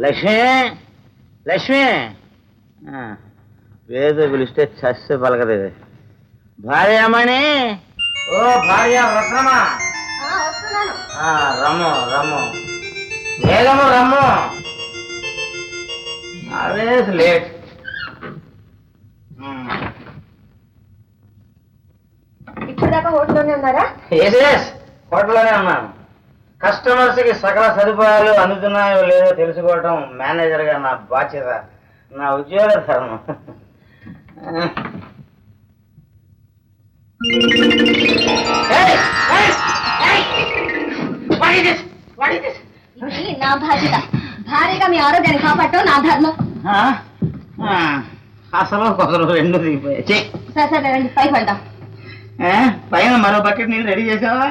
లక్ష్మి లక్ష్మి పేరు పిలిస్తే చస్తే పలకదు. భార్యమణి, ఓ భార్య రత్నమా, రమ్ము రమ్ము, వేగము రమ్ము. Always late. ఇప్పుడు దాకా హోటల్లోనే ఉన్నారా? హోటల్లోనే ఉన్నాను. కస్టమర్స్ కి సకల సదుపాయాలు అందుతున్నాయో లేదో తెలుసుకోవటం మేనేజర్ గా నా బాధ్యత, నా ఉద్యోగ ధర్మం. నా బాధ్యత. భారీగా మీ ఆరోగ్యాన్ని కాపాడటం నా ధర్మం. అసలు కొసలు రెండు దిగిపోయాయి. సరే సరే రండి పైకి వెళ్దాం. పైన మరో బకెట్ నీళ్ళు రెడీ చేసావా?